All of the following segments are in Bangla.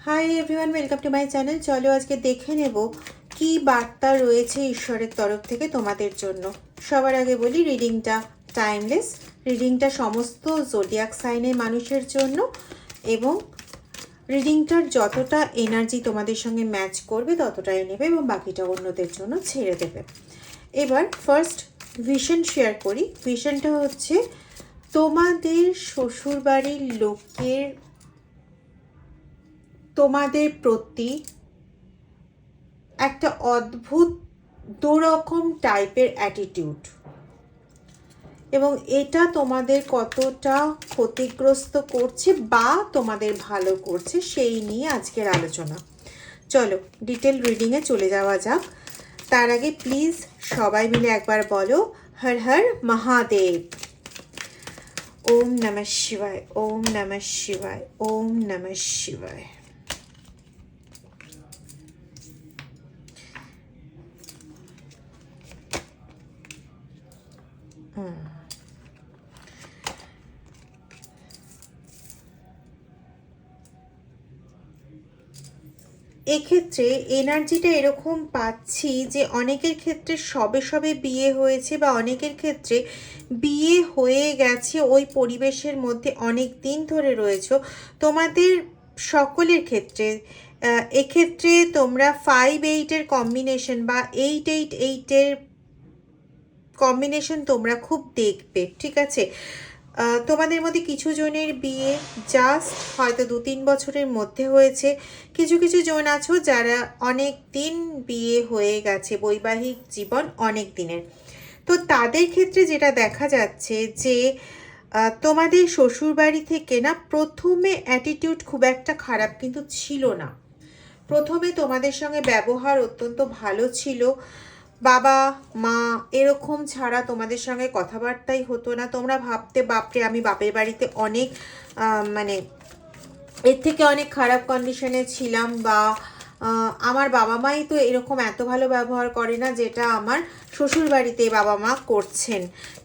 Hi everyone, welcome to my channel. চলো আজকে দেখে নেব কি বার্তা রয়েছে ঈশ্বরের তরফ থেকে তোমাদের জন্য। সবার আগে বলি, রিডিংটা টাইমলেস। রিডিংটা সমস্ত জোডিয়াক সাইনের মানুষের জন্য এবং রিডিংটার যতটা এনার্জি তোমাদের সঙ্গে ম্যাচ করবে ততটাই নেবে এবং বাকিটা অন্যদের জন্য ছেড়ে দেবে। এবার ফার্স্ট ভিশন শেয়ার করি। ভিশনটা হচ্ছে তোমাদের শ্বশুরবাড়ির লোকের তোমাদের প্রতি একটা অদ্ভুত দুরকম টাইপের অ্যাটিটিউড, এবং এটা তোমাদের কতটা ক্ষতিগ্রস্ত করছে বা তোমাদের ভালো করছে সেই নিয়ে আজকের আলোচনা। চলো ডিটেল রিডিংয়ে চলে যাওয়া যাক। তার আগে প্লিজ সবাই মিলে একবার বলো হর হর মহাদেব। ওম নমঃ শিবায়, ওম নমঃ শিবায়, ওম নমঃ শিবায়। এক্ষেত্রে এনার্জিটা এরকম পাচ্ছি যে অনেকের ক্ষেত্রে সবে সবে বিয়ে হয়েছে বা অনেকের ক্ষেত্রে বিয়ে হয়ে গেছে, ওই পরিবেশের মধ্যে অনেক দিন ধরে রয়েছো। তোমাদের সকলের ক্ষেত্রে এক্ষেত্রে তোমরা 5-8-এর কম্বিনেশন বা 8-8-8-এর কম্বিনেশন তোমরা খুব দেখবে, ঠিক আছে? তোমাদের মধ্যে কিছু জনের বিয়ে জাস্ট হয়তো 2-3 বছরের মধ্যে হয়েছে, কিছু কিছু জন আছো যারা অনেক দিন বিয়ে হয়ে গেছে, বৈবাহিক জীবন অনেক দিনের। তো তাদের ক্ষেত্রে যেটা দেখা যাচ্ছে যে তোমাদের শ্বশুরবাড়ি থেকে না প্রথমে অ্যাটিটিউড খুব একটা খারাপ কিন্তু ছিল না। প্রথমে তোমাদের সঙ্গে ব্যবহার অত্যন্ত ভালো ছিল। বাবা মা এরকম ছাড়া তোমাদের সঙ্গে কথাবার্তাই হতো না। তোমরা ভাবতে বাপরে আমি বাপের বাড়িতে অনেক মানে এর থেকে অনেক খারাপ কন্ডিশনে ছিলাম, বা আমার বাবা মাই তো এরকম এত ভালো ব্যবহার করে না যেটা আমার শ্বশুর বাড়িতে বাবা মা করছেন,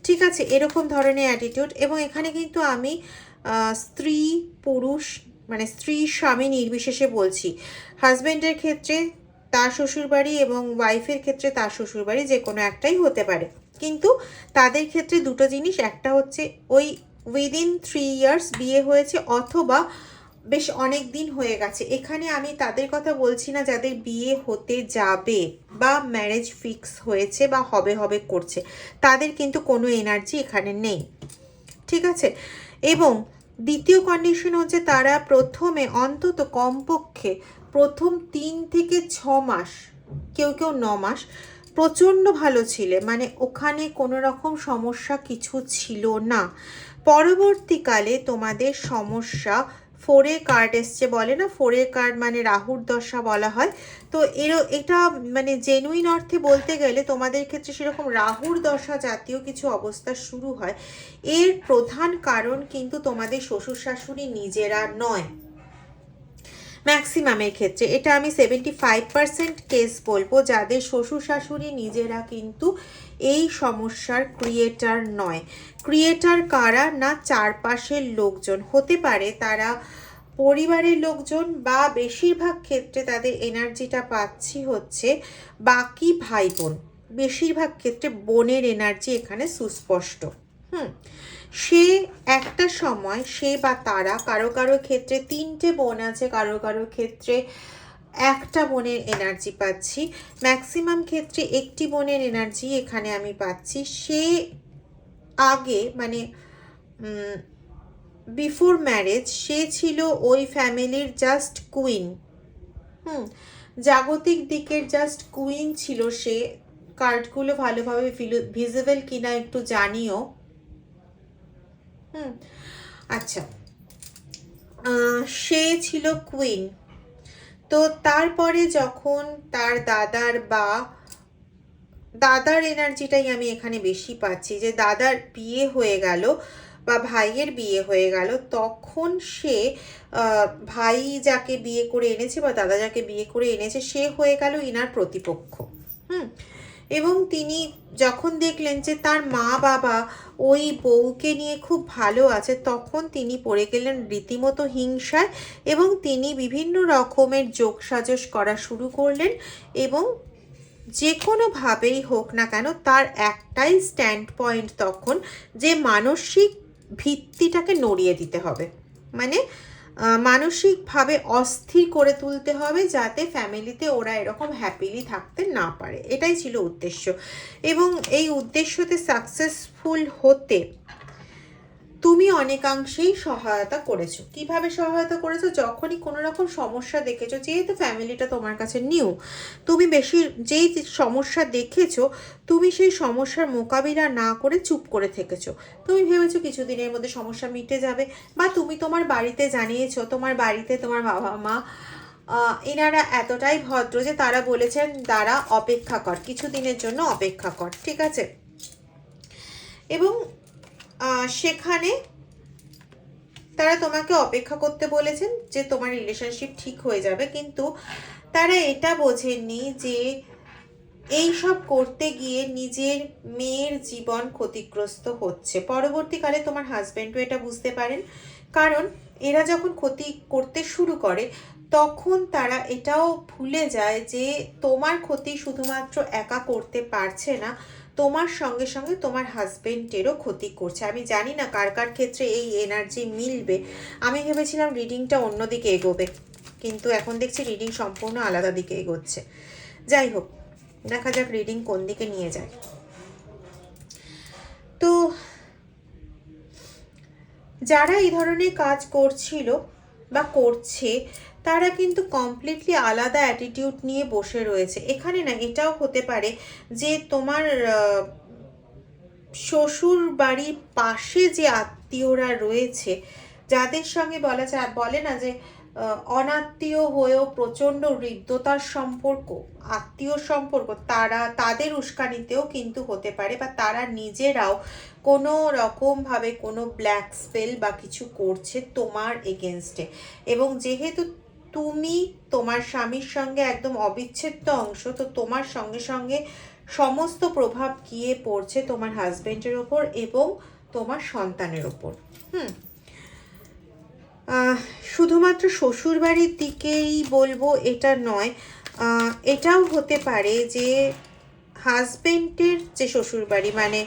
ঠিক আছে? এরকম ধরনের অ্যাটিটিউড। এবং এখানে কিন্তু আমি স্ত্রী পুরুষ মানে স্ত্রী স্বামী নির্বিশেষে বলছি। হাজব্যান্ডের ক্ষেত্রে তার শ্বশুরবাড়ি এবং ওয়াইফের ক্ষেত্রে তার শ্বশুরবাড়ি, যে কোনো একটাই হতে পারে। কিন্তু তাদের ক্ষেত্রে দুটো জিনিস, একটা হচ্ছে ওই উইদিন 3 ইয়ার্স বিয়ে হয়েছে অথবা বেশ অনেক দিন হয়ে গেছে। এখানে আমি তাদের কথা বলছি না যাদের বিয়ে হতে যাবে বা ম্যারেজ ফিক্স হয়েছে বা হবে হবে করছে, তাদের কিন্তু কোনো এনার্জি এখানে নেই, ঠিক আছে? এবং দ্বিতীয় কন্ডিশন হচ্ছে তারা প্রথমে অন্তত কমপক্ষে প্রথম 3 থেকে 6 মাস, কেউ কেউ 9 মাস প্রচণ্ড ভালো ছিলে, মানে ওখানে কোনো রকম সমস্যা কিছু ছিল না। পরবর্তীকালে তোমাদের সমস্যা 4 কার্ড এসছে, বলে না 4 কার্ড মানে রাহুর দশা বলা হয়। তো এটা মানে জেনুইন অর্থে বলতে গেলে তোমাদের ক্ষেত্রে সেরকম রাহুর দশা জাতীয় কিছু অবস্থা শুরু হয়। এর প্রধান কারণ কিন্তু তোমাদের শ্বশুর শাশুড়ি নিজেরা নয়। ম্যাক্সিমামের ক্ষেত্রে এটা আমি 75% কেস বলবো, যাদের শ্বশুর শাশুড়ি নিজেরা কিন্তু এই সমস্যার ক্রিয়েটার নয়। ক্রিয়েটার কারা না, চারপাশের লোকজন হতে পারে, তারা পরিবারের লোকজন, বা বেশিরভাগ ক্ষেত্রে তাদের এনার্জিটা পাচ্ছি হচ্ছে বাকি ভাই বোন। বেশিরভাগ ক্ষেত্রে বোনের এনার্জি এখানে সুস্পষ্ট। সে একটা সময় সে বা তারা, কারো কারো ক্ষেত্রে 3টে বোন আছে, কারো কারো ক্ষেত্রে একটা বোনের এনার্জি পাচ্ছি, ম্যাক্সিমাম ক্ষেত্রে একটি বোনের এনার্জি এখানে আমি পাচ্ছি। সে আগে মানে বিফোর ম্যারেজ সে ছিল ওই ফ্যামিলির জাস্ট কুইন। জাগতিক দিকের জাস্ট কুইন ছিল সে। কার্ডগুলো ভালোভাবে ভিজিবল কিনা একটু জানিও। আচ্ছা, সে ছিল কুইন। তো তারপরে যখন তার দাদার এনার্জিটাই আমি এখানে বেশি পাচ্ছি, যে দাদার বিয়ে হয়ে গেল বা ভাইয়ের বিয়ে হয়ে গেল, তখন সে ভাই যাকে বিয়ে করে এনেছে বা দাদা যাকে বিয়ে করে এনেছে সে হয়ে গেল ইনার প্রতিপক্ষ। এবং তিনি যখন দেখলেন যে তার মা বাবা ওই বউকে নিয়ে খুব ভালো আছে, তখন তিনি পড়ে গেলেন রীতিমতো হিংসায় এবং তিনি বিভিন্ন রকমের যোগসাজশ করা শুরু করলেন। এবং যে কোনোভাবেই হোক না কেন তার একটাই স্ট্যান্ড পয়েন্ট তখন, যে মানসিক ভিত্তিটাকে নড়িয়ে দিতে হবে, মানে মানসিকভাবে অস্থির করে তুলতে হবে, যাতে ফ্যামিলিতে ওরা এরকম হ্যাপিলি থাকতে না পারে। এটাই ছিল উদ্দেশ্য। এবং এই উদ্দেশ্যতে সাকসেসফুল হতে তুমি অনেকাংশেই সহায়তা করেছো। কিভাবে সহায়তা করেছো? যখনই কোনো রকম সমস্যা দেখেছো, যেহেতু ফ্যামিলিটা তোমার কাছে নিউ, তুমি বেশি যেই সমস্যা দেখেছো, তুমি সেই সমস্যার মোকাবিলা না করে চুপ করে থেকেছো। তুমি ভেবেছো কিছুদিনের মধ্যে সমস্যা মিটে যাবে, বা তুমি তোমার বাড়িতে জানিয়েছো, তোমার বাড়িতে তোমার বাবা মা এনারা এতটাই ভদ্র যে তারা বলেছেন দাঁড়া, অপেক্ষা কর, কিছুদিনের জন্য অপেক্ষা কর, ঠিক আছে। এবং সেখানে তারা তোমাকে অপেক্ষা করতে বলেছেন যে তোমার রিলেশনশিপ ঠিক হয়ে যাবে, কিন্তু তারা এটা বোঝেননি যে এই সব করতে গিয়ে নিজের মেয়ের জীবন ক্ষতিগ্রস্ত হচ্ছে। পরবর্তীকালে তোমার হাজব্যান্ডও এটা বুঝতে পারেন, কারণ এরা যখন ক্ষতি করতে শুরু করে তখন তারা এটাও ভুলে যায় যে তোমার ক্ষতি শুধুমাত্র একা করতে পারছে না, তোমার সঙ্গে সঙ্গে তোমার হাজবেন্ডেরও ক্ষতি করছে। আমি জানি না কার কার ক্ষেত্রে এই এনার্জি মিলবে। আমি ভেবেছিলাম রিডিংটা অন্যদিকে এগোবে, কিন্তু এখন দেখছি রিডিং সম্পূর্ণ আলাদা দিকে এগোচ্ছে। যাই হোক, দেখা যাক রিডিং কোন দিকে নিয়ে যায়। তো যারা এই ধরনের কাজ করছিল বা করছে, তারা কিন্তু কমপ্লিটলি আলাদা অ্যাটিটিউড নিয়ে বসে রয়েছে। এখানে না এটাও হতে পারে যে তোমার শ্বশুর বাড়ির পাশে যে আত্মীয়রা রয়েছে, যাদের সঙ্গে বলে না যে অনাত্মীয় হয়েও প্রচণ্ড হৃদ্যতার সম্পর্ক, আত্মীয় সম্পর্ক, তাদের উস্কানিতেও কিন্তু হতে পারে, বা তারা নিজেরাও কোনো রকমভাবে কোনো ব্ল্যাক স্পেল বা কিছু করছে তোমার এগেনস্টে। এবং যেহেতু তুমি তোমার স্বামীর সঙ্গে একদম অবিচ্ছেদ্য অংশ, তো তোমার সঙ্গে সঙ্গে সমস্ত প্রভাব গিয়ে পড়ছে তোমার হাজবেন্ডের ওপর এবং তোমার সন্তানের ওপর। শুধুমাত্র শ্বশুরবাড়ির দিকেই বলবো এটা নয়, এটাও হতে পারে যে হাজবেন্ডের যে শ্বশুরবাড়ি, মানে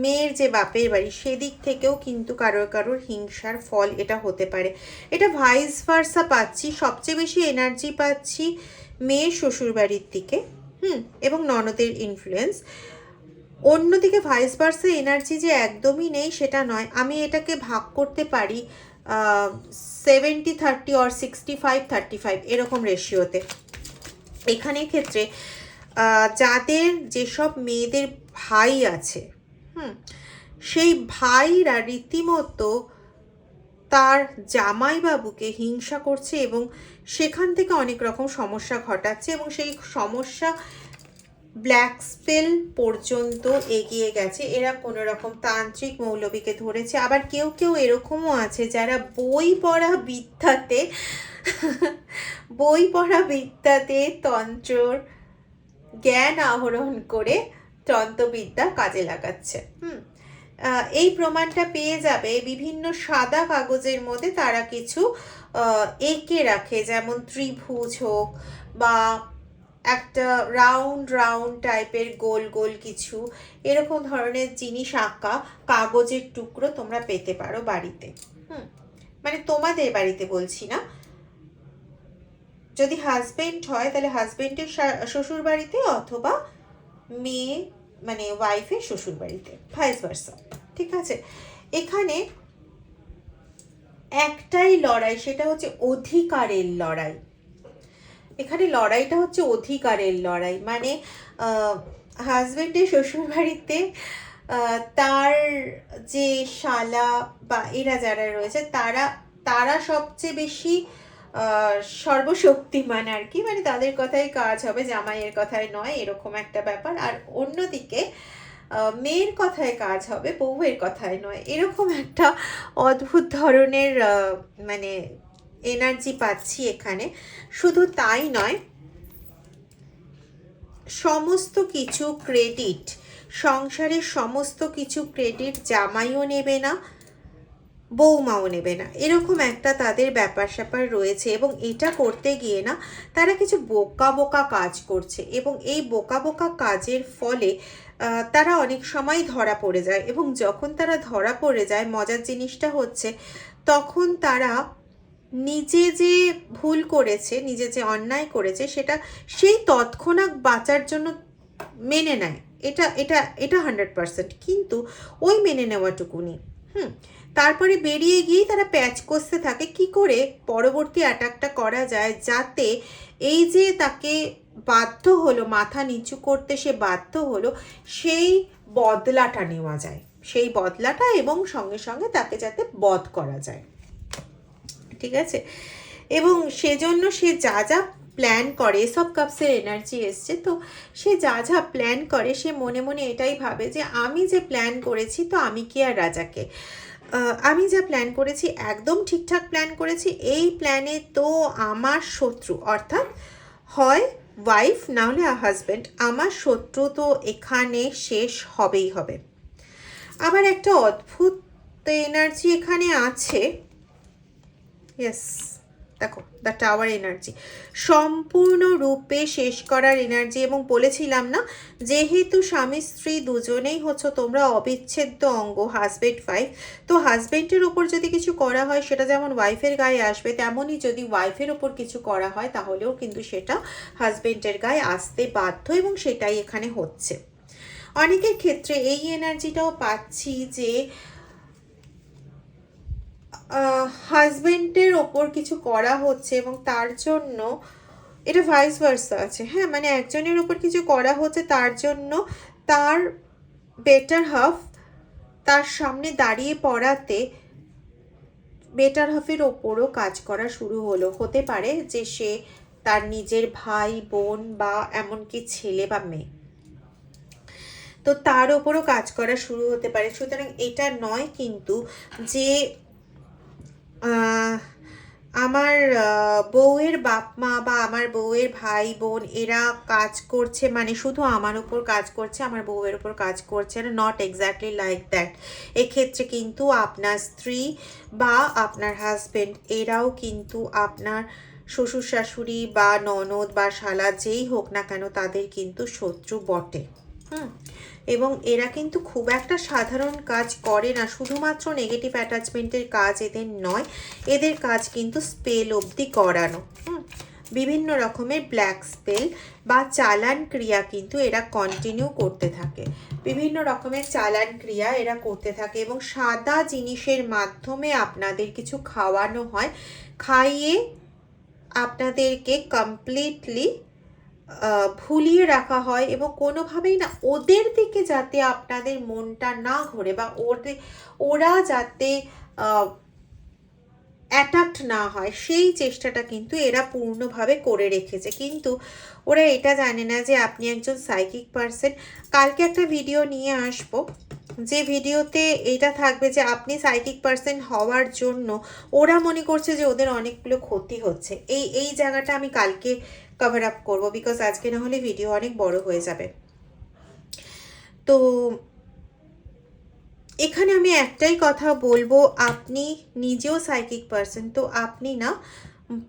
মেয়ের যে বাপের বাড়ি, সেদিক থেকেও কিন্তু কারোর হিংসার ফল এটা হতে পারে। এটা ভাইস ভার্সা পাচ্ছি, সবচেয়ে বেশি এনার্জি পাচ্ছি মেয়ের শ্বশুরবাড়ির দিকে, এবং ননদের ইনফ্লুয়েন্স। অন্যদিকে ভাইস ভার্সা এনার্জি যে একদমই নেই সেটা নয়, আমি এটাকে ভাগ করতে পারি 70-30 or 65-35 এরকম রেশিওতে। এখানে ক্ষেত্রে যাদের যেসব মেয়েদের ভাই আছে, সেই ভাইরা রীতিমতো তার জামাইবাবুকে হিংসা করছে এবং সেখান থেকে অনেক রকম সমস্যা ঘটাচ্ছে, এবং সেই সমস্যা ব্ল্যাক স্পেল পর্যন্ত এগিয়ে গেছে। এরা কোনো রকম তান্ত্রিক মৌলবীকে ধরেছে। আবার কেউ কেউ এরকমও আছে যারা বই পড়া বিদ্যাতে তন্ত্রর জ্ঞান আহরণ করে তন্ত্রবিদ্যা কাজে লাগাচ্ছে। এই প্রমাণটা পেয়ে যাবে বিভিন্ন সাদা কাগজের মধ্যে তারা কিছু এঁকে রাখে, যেমন ত্রিভুজ হোক বা একটা রাউন্ড টাইপের গোল গোল কিছু এরকম ধরনের জিনিস আঁকা কাগজের টুকরো তোমরা পেতে পারো বাড়িতে। মানে তোমাদের বাড়িতে বলছি না, যদি হাজবেন্ড হয় তাহলে হাজবেন্ডের শ্বশুর বাড়িতে, অথবা মেয়ে মানে ওয়াইফের শ্বশুর বাড়িতে, ভাইস ভার্সা, ঠিক আছে। এখানে একটাই লড়াই, সেটা হচ্ছে অধিকারের লড়াই। এখানে লড়াইটা হচ্ছে অধিকারের লড়াই, মানে হাজবেন্ডের শ্বশুর বাড়িতে তার যে শালা বা এরা যারা রয়েছে তারা সবচেয়ে বেশি সর্বশক্তিমান আর কি, মানে তাদের কথাই কাজ হবে, জামাইয়ের কথায় নয়, এরকম একটা ব্যাপার। আর অন্যদিকে মেয়ের কথায় কাজ হবে, বউয়ের কথায় নয়, এরকম একটা অদ্ভুত ধরনের মানে এনার্জি পাচ্ছি এখানে। শুধু তাই নয়, সমস্ত কিছু ক্রেডিট, সংসারের সমস্ত কিছু ক্রেডিট জামাইও নেবে না, বৌমাও নেবে না, এরকম একটা তাদের ব্যাপার স্যাপার রয়েছে। এবং এটা করতে গিয়ে না তারা কিছু বোকা বোকা কাজ করছে, এবং এই বোকা বোকা কাজের ফলে তারা অনেক সময় ধরা পড়ে যায়। এবং যখন তারা ধরা পড়ে যায়, মজার জিনিসটা হচ্ছে তখন তারা নিজে যে ভুল করেছে, নিজে যে অন্যায় করেছে, সেটা সেই তৎক্ষণাৎ বাঁচার জন্য মেনে নেয়। এটা এটা এটা 100%, কিন্তু ওই মেনে নেওয়াটুকুনি তারপরে বেরিয়ে গিয়েই তারা প্যাচ কষতে থাকে কি করে পরবর্তী অ্যাটাকটা করা যায়, যাতে এই যে তাকে বাধ্য হলো মাথা নিচু করতে, সে বাধ্য হলো, সেই বদলাটা নেওয়া যায়, সেই বদলাটা, এবং সঙ্গে সঙ্গে তাকে যাতে বধ করা যায়। ঠিক আছে? এবং সেজন্য সে যা যা প্ল্যান করে, সব কাপসের এনার্জি এসছে, তো সে যা যা প্ল্যান করে সে মনে মনে এটাই ভাবে যে আমি যে প্ল্যান করেছি, তো আমি কি আর রাজাকে, আমি যা প্ল্যান করেছি একদম ঠিকঠাক প্ল্যান করেছি, এই প্ল্যানে তো আমার শত্রু, অর্থাৎ হয় ওয়াইফ না হলে হাজব্যান্ড, আমার শত্রু তো এখানে শেষ হবেই হবে। আবার একটা অদ্ভুত এনার্জি এখানে আছে, ইয়েস, দেখো দ্য টাওয়ার এনার্জি, সম্পূর্ণরূপে শেষ করার এনার্জি। এবং বলেছিলাম না, যেহেতু স্বামী স্ত্রী দুজনেই হচ্ছে তোমরা অবিচ্ছেদ্য অঙ্গ, হাজব্যান্ড ওয়াইফ, তো হাজব্যান্ডের ওপর যদি কিছু করা হয় সেটা যেমন ওয়াইফের গায়ে আসবে, তেমনই যদি ওয়াইফের ওপর কিছু করা হয় তাহলেও কিন্তু সেটা হাজব্যান্ডের গায়ে আসতে বাধ্য, এবং সেটাই এখানে হচ্ছে। অনেকের ক্ষেত্রে এই এনার্জিটাও পাচ্ছি যে হাজবেন্ডের ওপর কিছু করা হচ্ছে, এবং তার জন্য এটা ভাইস ভার্সা আছে, হ্যাঁ, মানে একজনের ওপর কিছু করা হচ্ছে, তার জন্য তার বেটার হাফ তার সামনে দাঁড়িয়ে পড়াতে বেটার হাফের ওপরও কাজ করা শুরু হলো। হতে পারে যে সে তার নিজের ভাই বোন বা এমনকি ছেলে বা মেয়ে, তো তার ওপরও কাজ করা শুরু হতে পারে। সুতরাং এটা নয় কিন্তু যে আমার বউয়ের বাপ মা বা আমার বউয়ের ভাই বোন এরা কাজ করছে মানে শুধু আমার উপর কাজ করছে, আমার বউয়ের উপর কাজ করছে না, নট এক্স্যাক্টলি লাইক দ্যাট। এক্ষেত্রে কিন্তু আপনার স্ত্রী বা আপনার হাজব্যান্ড এরাও কিন্তু আপনার শ্বশুর শাশুড়ি বা ননদ বা শালা যেই হোক না কেন তাদের কিন্তু শত্রু বটে। এবং এরা কিন্তু খুব একটা সাধারণ কাজ করে না, শুধুমাত্র নেগেটিভ অ্যাটাচমেন্টের কাজ এদের নয়, এদের কাজ কিন্তু স্পেল অবধি করানো, বিভিন্ন রকমের ব্ল্যাক স্পেল বা চালান ক্রিয়া কিন্তু এরা কন্টিনিউ করতে থাকে, বিভিন্ন রকমের চালান ক্রিয়া এরা করতে থাকে। এবং সাদা জিনিসের মাধ্যমে আপনাদের কিছু খাওয়ানো হয়, খাইয়ে আপনাদেরকে কমপ্লিটলি ভুলিয়ে রাখা হয়, এবং কোনোভাবেই না ওদের দিকে যাতে আপনাদের মনটা না ঘোরে বা ওরা যাতে অ্যাট্রাক্ট না হয় সেই চেষ্টাটা কিন্তু এরা পূর্ণভাবে করে রেখেছে। কিন্তু ওরা এটা জানে না যে আপনি একজন সাইকিক পারসন। কালকে একটা ভিডিও নিয়ে আসবো, যে ভিডিওতে এটা থাকবে যে আপনি সাইকিক পারসন হওয়ার জন্য ওরা মনে করছে যে ওদের অনেকগুলো ক্ষতি হচ্ছে, এই জায়গাটা আমি কালকে কভার আপ করবো, বিকজ আজকে না হলে ভিডিও অনেক বড় হয়ে যাবে। তো এখানে আমি একটাই কথা বলবো, আপনি নিজেও সাইকিক পারসন, তো আপনি না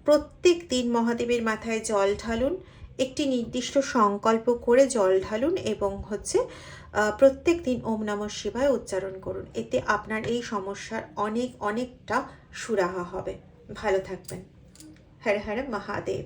প্রত্যেক দিন মহাদেবের মাথায় জল ঢালুন, একটি নির্দিষ্ট সংকল্প করে জল ঢালুন, এবং হচ্ছে প্রত্যেক দিন ওম নমঃ শিবায় উচ্চারণ করুন। এতে আপনার এই সমস্যার অনেকটা সুরাহা হবে। ভালো থাকবেন। হর হর মহাদেব।